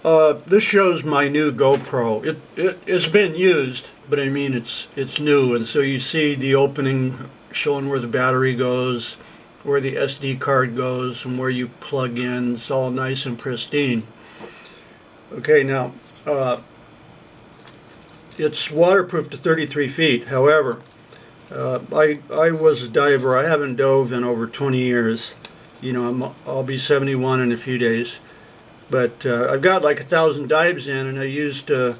This shows my new GoPro. It's been used, but I mean it's new, and so you see the opening showing where the battery goes, where the SD card goes, and where you plug in. It's all nice and pristine. Okay, now it's waterproof to 33 feet. However, I was a diver. I haven't dove in over 20 years. You know, I'll be 71 in a few days. But I've got like 1,000 dives in, and I used an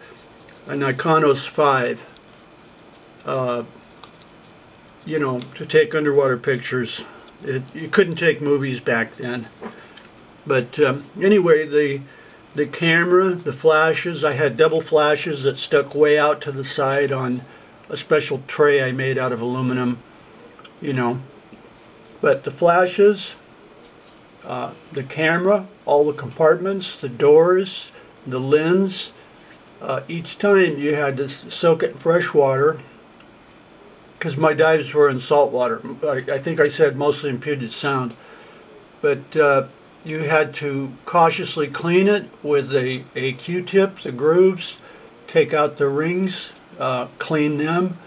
Iconos 5, you know, to take underwater pictures. You couldn't take movies back then. But anyway, the camera, the flashes, I had double flashes that stuck way out to the side on a special tray I made out of aluminum, you know. But the flashes, the camera, all the compartments, the doors, the lens, each time you had to soak it in fresh water because my dives were in salt water. I think I said mostly in Puget Sound. But you had to cautiously clean it with a Q-tip, the grooves, take out the rings, clean them,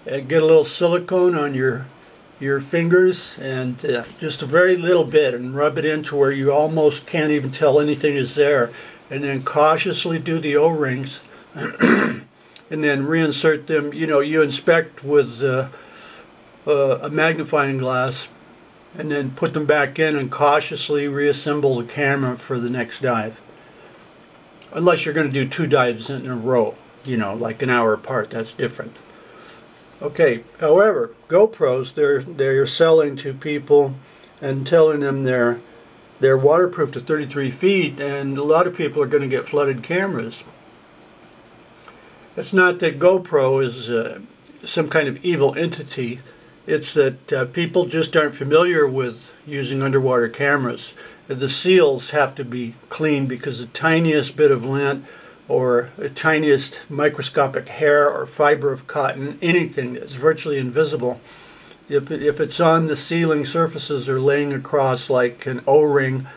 get a little silicone on your fingers and just a very little bit and rub it into where you almost can't even tell anything is there, and then cautiously do the O-rings and then reinsert them. You know, you inspect with a magnifying glass and then put them back in and cautiously reassemble the camera for the next dive, unless you're going to do 2 dives in a row, you know, like an hour apart. That's different. Okay, however, GoPros, they're selling to people and telling them they're waterproof to 33 feet, and a lot of people are going to get flooded cameras. It's not that GoPro is some kind of evil entity. It's that people just aren't familiar with using underwater cameras. The seals have to be cleaned because the tiniest bit of lint or the tiniest microscopic hair or fiber of cotton, anything that's virtually invisible, if it's on the sealing surfaces or laying across like an O-ring,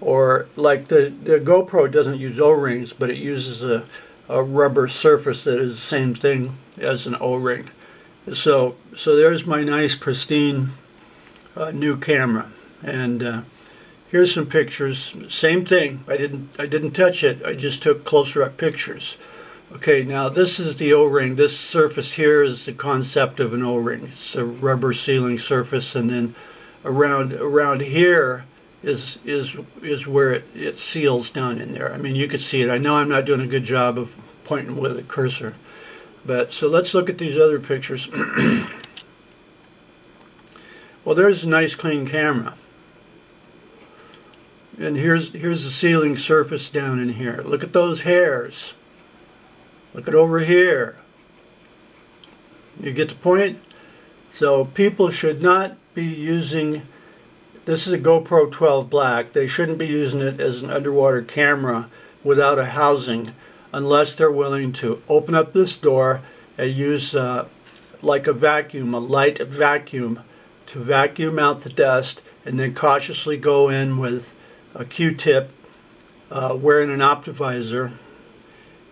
or like the GoPro doesn't use O-rings, but it uses a rubber surface that is the same thing as an O-ring. So there's my nice pristine new camera, and here's some pictures. Same thing. I didn't touch it. I just took closer up pictures. Okay, now this is the O-ring. This surface here is the concept of an O-ring. It's a rubber sealing surface, and then around here is where it seals down in there. I mean, you could see it. I know I'm not doing a good job of pointing with a cursor, but so let's look at these other pictures. Well, there's a nice clean camera. And here's the sealing surface down in here. Look at those hairs. Look at over here. You get the point? So people should not be using, this is a GoPro 12 Black. They shouldn't be using it as an underwater camera without a housing unless they're willing to open up this door and use like a vacuum, a light vacuum, to vacuum out the dust, and then cautiously go in with a Q-tip, wearing an optivisor,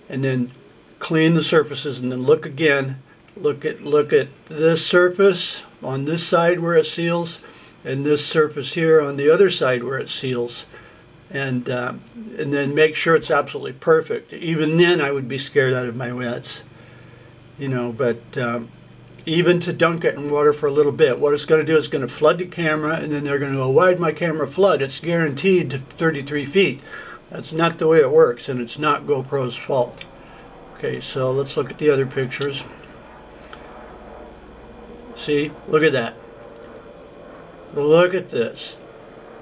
and then clean the surfaces, and then look again. Look at this surface on this side where it seals, and this surface here on the other side where it seals, and then make sure it's absolutely perfect. Even then, I would be scared out of my wits, you know. But even to dunk it in water for a little bit, what it's going to do is going to flood the camera, and then they're going to go, why'd my camera flood? It's guaranteed to 33 feet. That's not the way it works, and it's not GoPro's fault. Okay, so let's look at the other pictures. See, look at that. Look at this.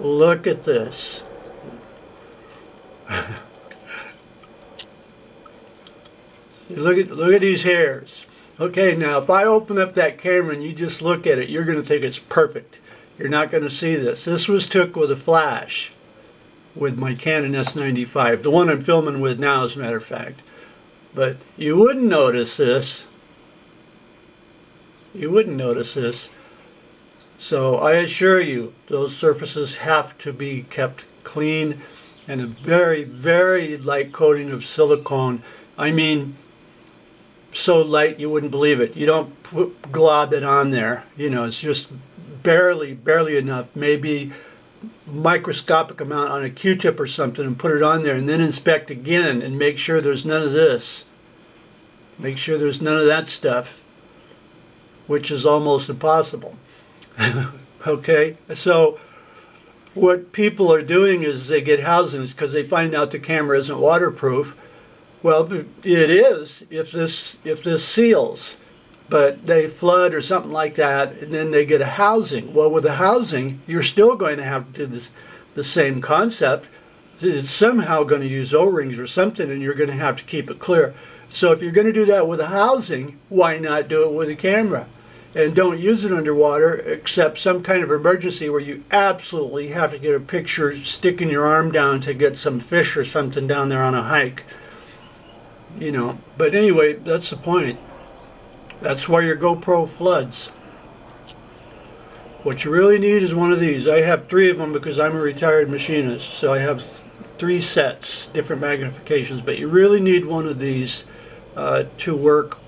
Look at this. Look at these hairs. Okay, now if I open up that camera and you just look at it, you're going to think it's perfect. You're not going to see this. This was took with a flash with my Canon S95, the one I'm filming with now, as a matter of fact. But you wouldn't notice this. You wouldn't notice this. So I assure you, those surfaces have to be kept clean and a very, very light coating of silicone. I mean, so light you wouldn't believe it. You don't glob it on there. You know, it's just barely enough. Maybe microscopic amount on a Q-tip or something, and put it on there, and then inspect again and make sure there's none of this. Make sure there's none of that stuff, which is almost impossible. Okay, so what people are doing is they get housings because they find out the camera isn't waterproof. Well, it is if this seals, but they flood or something like that, and then they get a housing. Well, with a housing, you're still going to have to do the same concept. It's somehow going to use O-rings or something, and you're going to have to keep it clear. So if you're going to do that with a housing, why not do it with a camera? And don't use it underwater except some kind of emergency where you absolutely have to get a picture, sticking your arm down to get some fish or something down there on a hike. You know, but anyway, that's the point. That's why your GoPro floods. What you really need is one of these. I have 3 of them because I'm a retired machinist, so I have 3 sets, different magnifications, but you really need one of these to work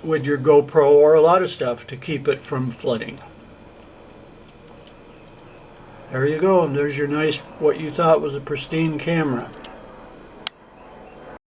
with your GoPro or a lot of stuff to keep it from flooding. There you go, and there's your nice, what you thought was a pristine camera.